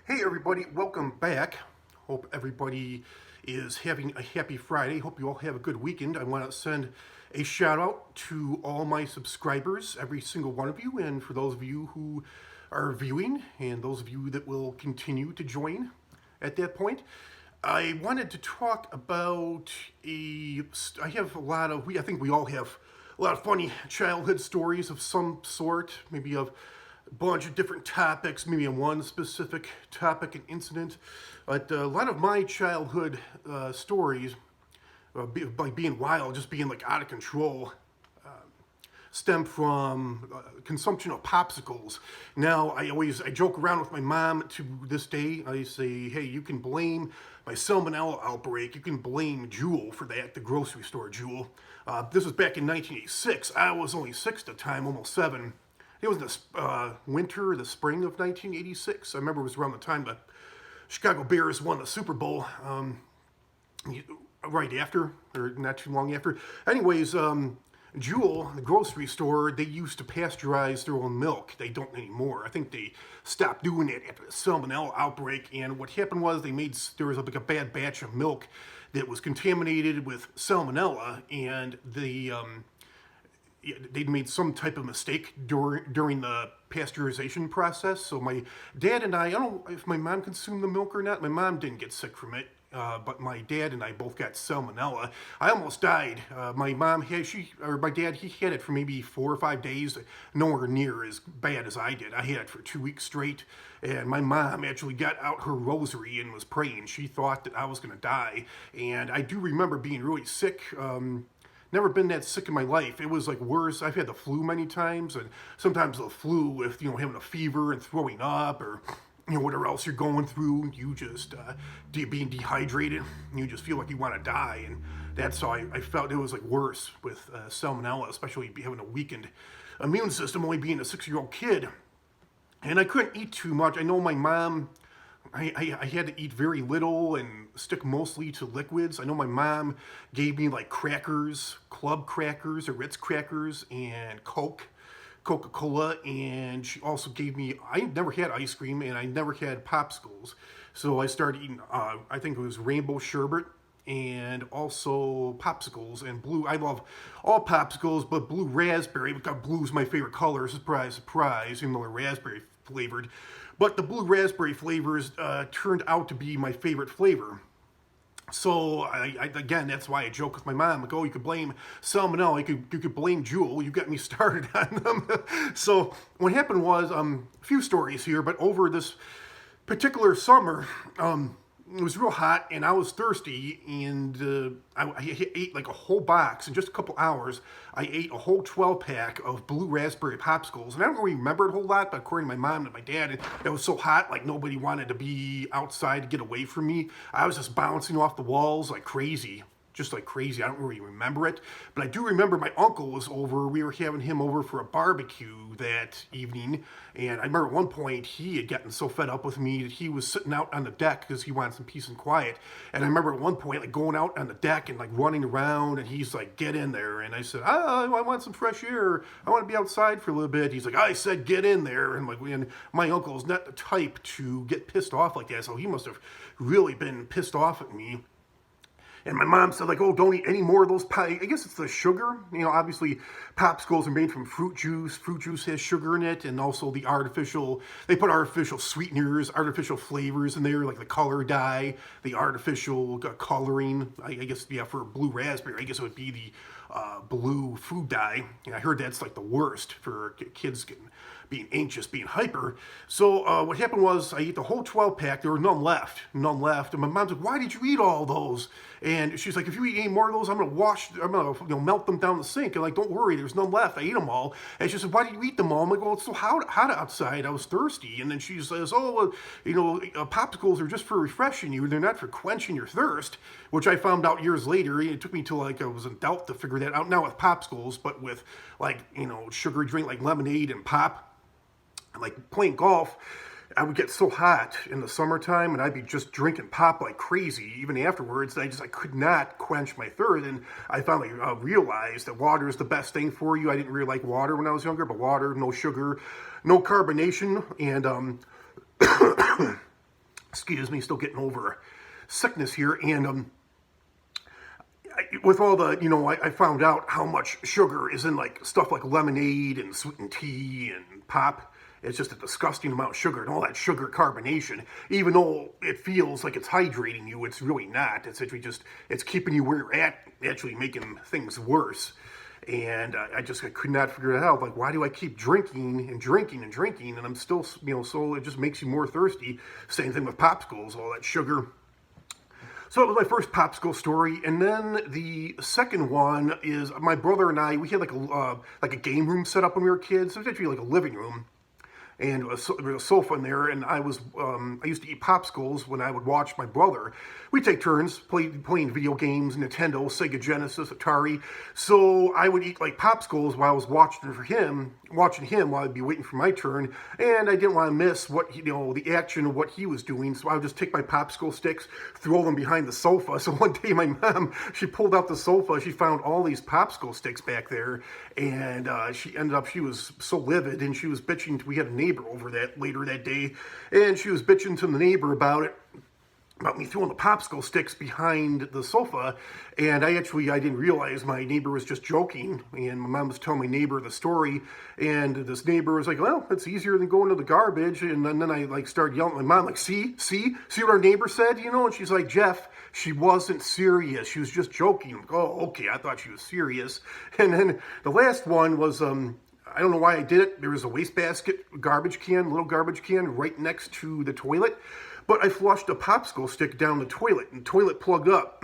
Hey everybody, welcome back. Hope everybody is having a happy Friday. Hope you all have a good weekend. I want to send a shout out to all my subscribers, every single one of you, and for those of you who are viewing and those of you that will continue to join at that point. I wanted to talk about I have a lot of, I think we all have a lot of funny childhood stories of some sort, maybe of a bunch of different topics, maybe on one specific topic and incident. But a lot of my childhood stories, like being wild, just being like out of control, stem from consumption of popsicles. Now, I joke around with my mom to this day. I say, hey, you can blame my salmonella outbreak. You can blame Jewel for that, the grocery store Jewel. This was back in 1986. I was only 6 at the time, almost 7. It was the winter, the spring of 1986. I remember it was around the time the Chicago Bears won the Super Bowl. Right after, or not too long after. Anyways, Jewel, the grocery store, they used to pasteurize their own milk. They don't anymore. I think they stopped doing it after the salmonella outbreak. And what happened was there was like a bad batch of milk that was contaminated with salmonella, and they'd made some type of mistake during the pasteurization process. So my dad and I don't know if my mom consumed the milk or not. My mom didn't get sick from it. But my dad and I both got salmonella. I almost died. My dad, he had it for maybe 4 or 5 days, nowhere near as bad as I did. I had it for 2 weeks straight, and my mom actually got out her rosary and was praying. She thought that I was going to die, and I do remember being really sick. Never been that sick in my life. It was like worse. I've had the flu many times, and sometimes the flu with, having a fever and throwing up, or whatever else you're going through, you just being dehydrated, you just feel like you want to die. And that's how I felt. It was like worse with salmonella, especially having a weakened immune system, only being a 6-year-old kid. And I couldn't eat too much. I know my mom, I had to eat very little and stick mostly to liquids. I know my mom gave me like crackers, club crackers or Ritz crackers, and Coca-Cola, and she also gave me, I never had ice cream and I never had popsicles. So I started eating, I think it was rainbow sherbet and also popsicles and blue. I love all popsicles, but blue raspberry, because blue's my favorite color, surprise, surprise, even though they're raspberry flavored. But the blue raspberry flavors turned out to be my favorite flavor. So, again, that's why I joke with my mom. Like, oh, you could blame salmonella, you could blame Jewel, you got me started on them. So, what happened was, a few stories here, but over this particular summer, it was real hot, and I was thirsty, and I ate like a whole box in just a couple hours. I ate a whole 12-pack of blue raspberry popsicles, and I don't really remember it a whole lot, but according to my mom and my dad, it was so hot, like nobody wanted to be outside to get away from me. I was just bouncing off the walls like crazy. Just like crazy. I don't really remember it, but I do remember my uncle was over. We were having him over for a barbecue that evening, and I remember at one point he had gotten so fed up with me that he was sitting out on the deck because he wanted some peace and quiet. And I remember at one point like going out on the deck and like running around, and he's like, "Get in there!" And I said, "I want some fresh air. I want to be outside for a little bit." He's like, "I said get in there," and my uncle is not the type to get pissed off like that, so he must have really been pissed off at me. And my mom said, like, oh, don't eat any more of those pie. I guess it's the sugar. Obviously, popsicles are made from fruit juice. Fruit juice has sugar in it, and also they put artificial sweeteners, artificial flavors in there, like the color dye, the artificial coloring. I guess, yeah, for blue raspberry, I guess it would be the blue food dye. And I heard that's like the worst for kids being anxious, being hyper. So what happened was I ate the whole 12-pack. There were none left. And my mom's like, why did you eat all those? And she's like, if you eat any more of those, I'm going to melt them down the sink. And like, don't worry, there's none left. I ate them all. And she said, why did you eat them all? I'm like, well, it's so hot outside. I was thirsty. And then she says, popsicles are just for refreshing you. They're not for quenching your thirst, which I found out years later. It took me till like I was in doubt to figure that out. Now with popsicles, but with like, sugar drink like lemonade and pop, like playing golf, I would get so hot in the summertime, and I'd be just drinking pop like crazy. Even afterwards, I could not quench my thirst, and I finally realized that water is the best thing for you. I didn't really like water when I was younger, but water, no sugar, no carbonation, and Excuse me, still getting over sickness here. And with all the, I found out how much sugar is in like stuff like lemonade and sweetened tea and pop. It's just a disgusting amount of sugar, and all that sugar carbonation, even though it feels like it's hydrating you, it's really not. It's actually it's keeping you where you're at, actually making things worse. And I could not figure it out. Like, why do I keep drinking and drinking and drinking, and I'm still, so it just makes you more thirsty. Same thing with popsicles, all that sugar. So that was my first Popsicle story, and then the second one is my brother and I. We had like a game room set up when we were kids. It was actually like a living room, and there was a sofa in there. And I used to eat popsicles when I would watch my brother. We take turns playing video games, Nintendo, Sega Genesis, Atari. So I would eat like popsicles while I was watching him while I'd be waiting for my turn, and I didn't want to miss the action of what he was doing. So I would just take my popsicle sticks, throw them behind the sofa. So one day my mom, she pulled out the sofa, she found all these popsicle sticks back there, and she was so livid, and she was bitching. We had a neighbor over that later that day, and she was bitching to the neighbor about me throwing the popsicle sticks behind the sofa. And I didn't realize my neighbor was just joking, and my mom was telling my neighbor the story, and this neighbor was like, well, it's easier than going to the garbage. And then I like started yelling at my mom, like, see what our neighbor said, and she's like, Jeff, she wasn't serious, she was just joking. I'm like, oh, okay, I thought she was serious. And then the last one was, I don't know why I did it. There was a wastebasket little garbage can right next to the toilet. But I flushed a popsicle stick down the toilet, and the toilet plugged up.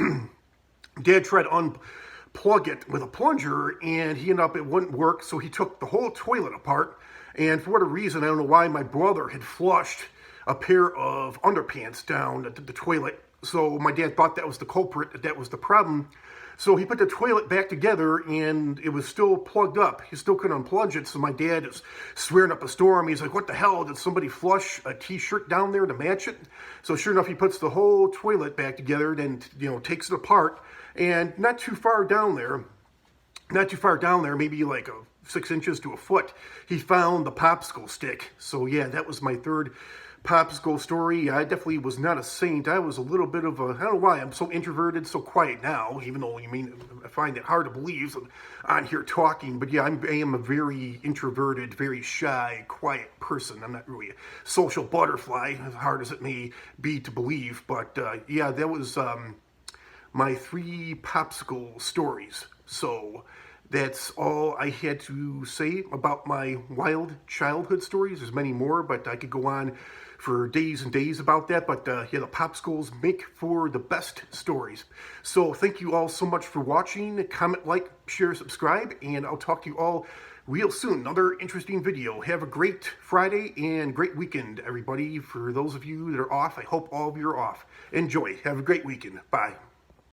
Dad tried to unplug it with a plunger, and it wouldn't work, so he took the whole toilet apart. And for whatever reason, I don't know why, my brother had flushed a pair of underpants down the toilet. So my dad thought that was the culprit, that was the problem. So he put the toilet back together, and it was still plugged up. He still couldn't unplug it, so my dad is swearing up a storm. He's like, what the hell? Did somebody flush a t-shirt down there to match it? So sure enough, he puts the whole toilet back together, then, takes it apart, and not too far down there, maybe like 6 inches to a foot, he found the popsicle stick. So yeah, that was my third popsicle story. I definitely was not a saint. I was a little bit of I don't know why I'm so introverted, so quiet now, even though I find it hard to believe I'm on here talking. But yeah, I am a very introverted, very shy, quiet person. I'm not really a social butterfly, as hard as it may be to believe. But yeah, that was my 3 popsicle stories. So that's all I had to say about my wild childhood stories. There's many more, but I could go on for days and days about that. But yeah, the popsicles make for the best stories. So thank you all so much for watching. Comment, like, share, subscribe, and I'll talk to you all real soon. Another interesting video. Have a great Friday and great weekend, everybody. For those of you that are off, I hope all of you are off. Enjoy. Have a great weekend. Bye.